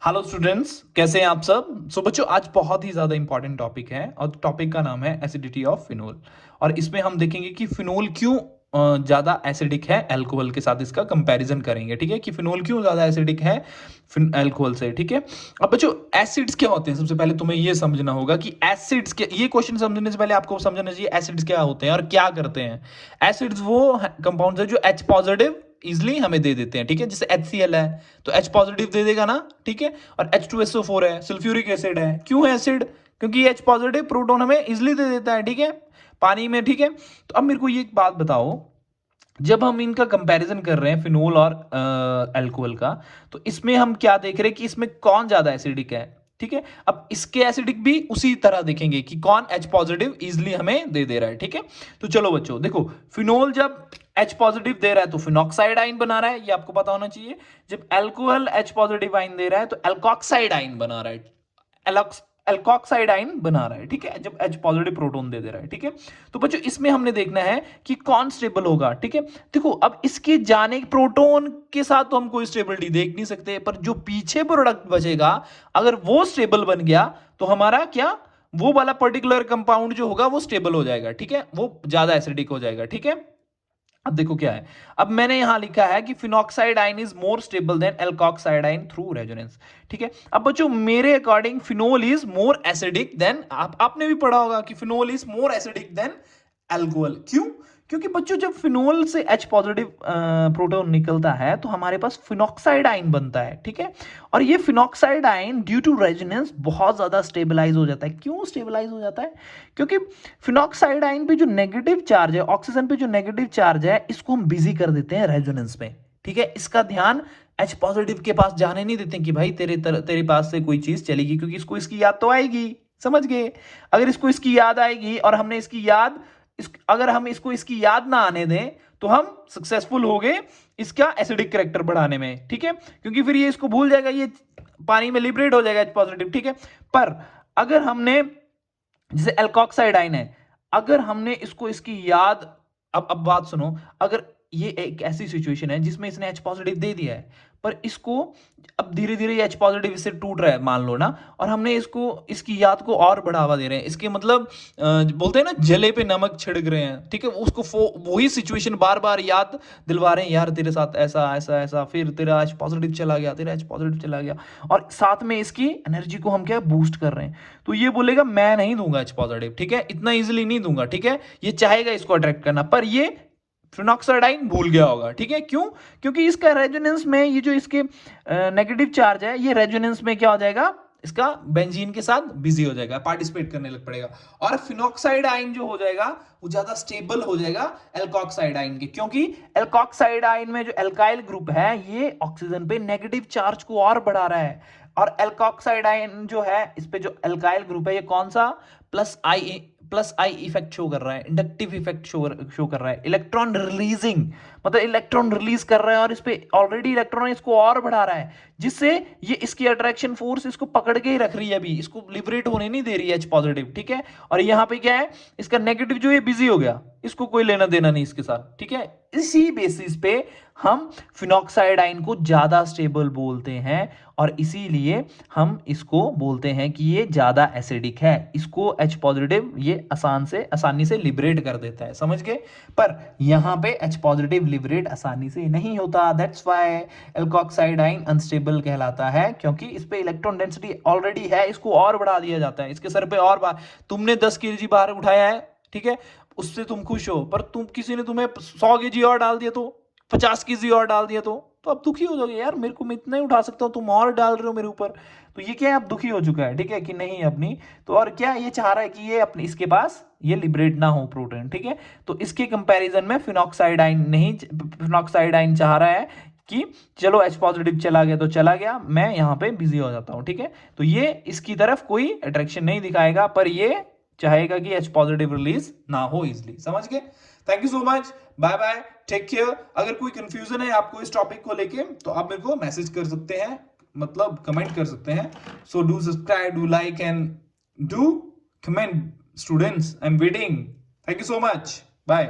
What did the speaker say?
Hello students, कैसे हैं आप सब। बच्चों, आज बहुत ही ज़्यादा इंपॉर्टेंट टॉपिक है और टॉपिक का नाम है एसिडिटी ऑफ फिनोल। और इसमें हम देखेंगे कि फिनोल क्यों ज़्यादा एसिडिक है अल्कोहल के साथ। इसका कंपैरिजन करेंगे, ठीक है, कि फिनोल क्यों ज़्यादा एसिडिक है अल्कोहल से, ठीक है। अब बच्चों, एसिड्स क्या होते हैं, सबसे पहले तुम्हें ये समझना होगा कि एसिड्स क्या। ये क्वेश्चन समझने से पहले आपको समझना चाहिए एसिड्स क्या होते हैं और क्या करते हैं। एसिड्स वो कंपाउंड्स है जो H पॉजिटिव इजिली हमें दे देते हैं, ठीक है। जैसे HCl है तो H पॉजिटिव दे देगा ना, ठीक है। और H2SO4 है, सल्फ्यूरिक एसिड है। क्यों है एसिड? क्योंकि H पॉजिटिव प्रोटॉन हमें इजिली दे देता है, ठीक है, पानी में, ठीक है। तो अब मेरे को ये एक बात बताओ, जब हम इनका कंपैरिजन कर रहे हैं फिनोल और अल्कोहल का, तो इसमें हम क्या देख रहे हैं कि इसमें कौन ज्यादा एसिडिक है, ठीक है। अब इसके एसिडिक भी उसी तरह देखेंगे कि कौन H पॉजिटिव इजिली हमें दे रहा है, ठीक है। तो चलो बच्चों देखो, फिनोल जब H पॉजिटिव दे रहा है तो फिनॉक्साइड आइन बना रहा है, ये आपको पता होना चाहिए। जब अल्कोहल H पॉजिटिव आइन दे रहा है तो एल्कोक्साइड आइन बना रहा है, एल्कोक्साइड आइन बना रहा है, ठीक है, जब H पॉजिटिव प्रोटॉन दे रहा है, ठीक है। तो बच्चों, इसमें हमने देखना है कि कौन स्टेबल होगा, ठीक है। देखो, अब इसके जाने प्रोटॉन के साथ तो हम कोई स्टेबिलिटी देख नहीं सकते, पर जो पीछे प्रोडक्ट बचेगा, अगर वो स्टेबल बन गया तो हमारा क्या, वो वाला पर्टिकुलर कंपाउंड जो होगा वो स्टेबल हो जाएगा, ठीक है, वो ज्यादा एसिडिक हो जाएगा, ठीक है। अब देखो क्या है, अब मैंने यहां लिखा है कि फिनॉक्साइड आइन is more stable then alkoxide आइन थ्रू रेजोनेंस, ठीक है। अब बच्चों, मेरे according phenol is more acidic then, आपने भी पढ़ा होगा कि phenol is more acidic then alcohol. क्यों? क्योंकि बच्चों, जब फिनोल से H पॉजिटिव प्रोटॉन निकलता है तो हमारे पास फिनॉक्साइड आइन बनता है, ठीक है। और ये फिनॉक्साइड आइन ड्यू टू रेजोनेंस बहुत ज्यादा स्टेबलाइज हो जाता है। क्यों स्टेबलाइज हो जाता है? क्योंकि फिनॉक्साइड आइन पे जो नेगेटिव चार्ज है, ऑक्सीजन पे जो नेगेटिव चार्ज है, इसको हम बिजी कर देते हैं रेजोनेंस में, ठीक है। इसका ध्यान H पॉजिटिव के पास जाने नहीं देते कि भाई तेरे पास से कोई चीज चलेगी, क्योंकि इसको इसकी याद तो आएगी, समझ गए। अगर इसको इसकी याद आएगी और हमने इसकी याद अगर हम इसको इसकी याद ना आने दें तो हम सक्सेसफुल हो गए इसका एसिडिक कैरेक्टर बढ़ाने में, ठीक है। क्योंकि फिर ये इसको भूल जाएगा, ये पानी में लिबरेट हो जाएगा H पॉजिटिव, ठीक है। पर अगर हमने, जैसे एल्कोक्साइड आइन है, अगर हमने इसको इसकी याद, अब बात सुनो, अगर ये एक ऐसी सिचुएशन है जिसमें इसने H पॉजिटिव दे दिया है, पर इसको अब धीरे धीरे H पॉजिटिव इससे टूट रहा है, मान लो ना, और हमने इसको इसकी याद को और बढ़ावा दे रहे हैं, इसके मतलब बोलते हैं ना, जले पे नमक छिड़क रहे हैं, ठीक है। उसको वही सिचुएशन बार बार याद दिलवा रहे हैं, यार तेरे साथ ऐसा ऐसा ऐसा, फिर तेरा H पॉजिटिव चला गया, तेरा H पॉजिटिव चला गया, और साथ में इसकी एनर्जी को हम क्या बूस्ट कर रहे हैं। तो ये बोलेगा मैं नहीं दूंगा H पॉजिटिव, ठीक है, इतना इजीली नहीं दूंगा, ठीक है। ये चाहेगा इसको अट्रैक्ट करना, पर ये फिनॉक्साइड आइन भूल गया होगा, ठीक है। क्यों? क्योंकि इसका रेजोनेंस में ये जो इसके नेगेटिव चार्ज है, ये रेजोनेंस में क्या हो जाएगा, इसका बेंजीन के साथ बिजी हो जाएगा, पार्टिसिपेट करने लग पड़ेगा, और फिनॉक्साइड आइन जो हो जाएगा वो ज्यादा स्टेबल हो जाएगा एल्कोक्साइड आइन के। क्योंकि एल्कोक्साइड आइन में जो एल्काइल ग्रुप है, ये ऑक्सीजन पे नेगेटिव चार्ज को और बढ़ा रहा है, और एल्कोक्साइड आइन जो है, इस पे जो एल्काइल ग्रुप है, ये कौन सा, प्लस आई इफेक्ट शो कर रहा है, इंडक्टिव इफेक्ट शो कर रहा है, इलेक्ट्रॉन रिलीजिंग, मतलब इलेक्ट्रॉन रिलीज कर रहा है, और इस पे ऑलरेडी इलेक्ट्रॉन इसको और बढ़ा रहा है, जिससे ये इसकी अट्रैक्शन फोर्स इसको पकड़ के ही रख रही है, अभी इसको लिबरेट होने नहीं दे रही है H पॉजिटिव, ठीक है। और यहाँ पे क्या है, इसका नेगेटिव जो ये बिजी हो गया, इसको कोई लेना देना नहीं इसके साथ, ठीक है। इसी बेसिस पे हम फिनॉक्साइड आइन को ज्यादा स्टेबल बोलते हैं, और इसीलिए हम इसको बोलते हैं कि ये ज्यादा एसिडिक है। इसको H पॉजिटिव ये आसानी से लिबरेट कर देता है, समझ गए। पर यहां पे H पॉजिटिव लिबरेट आसानी से नहीं होता, दैट्स व्हाई एल्कोक्साइड आइन अनस्टेबल कहलाता है, क्योंकि इस पे इलेक्ट्रॉन डेंसिटी ऑलरेडी है, इसको और बढ़ा दिया जाता है, इसके सर पे और बार, तुमने 10 kg बाहर उठाया है, ठीक है, उससे तुम खुश हो, पर तुम किसी ने तुम्हें 100 kg और डाल दिया, तो 50 kg और डाल दिया, तो अब दुखी हो जाओगे, यार मेरे को मैं इतना ही उठा सकता हूँ, तुम और डाल रहे हो मेरे ऊपर। तो ये क्या है, अब दुखी हो चुका है, ठीक है, कि नहीं अपनी, तो और क्या ये चाह रहा है कि ये अपने इसके पास ये लिबरेट ना हो प्रोटॉन, ठीक है। तो इसके कंपैरिजन में फिनॉक्साइड आइन नहीं, फिनॉक्साइड आइन चाह रहा है कि चलो H पॉजिटिव चला गया तो चला गया, मैं यहाँ पे बिजी हो जाता हूँ, ठीक है। तो ये इसकी तरफ कोई अट्रैक्शन नहीं दिखाएगा, पर ये चाहेगा कि H पॉजिटिव रिलीज ना हो इजिली, समझ गए। Thank you so much, bye bye, take care. अगर कोई कंफ्यूजन है आपको इस टॉपिक को लेके, तो आप मेरे को मैसेज कर सकते हैं, मतलब कमेंट कर सकते हैं। So do subscribe, do like and do comment students, I am waiting. Thank you so much, bye.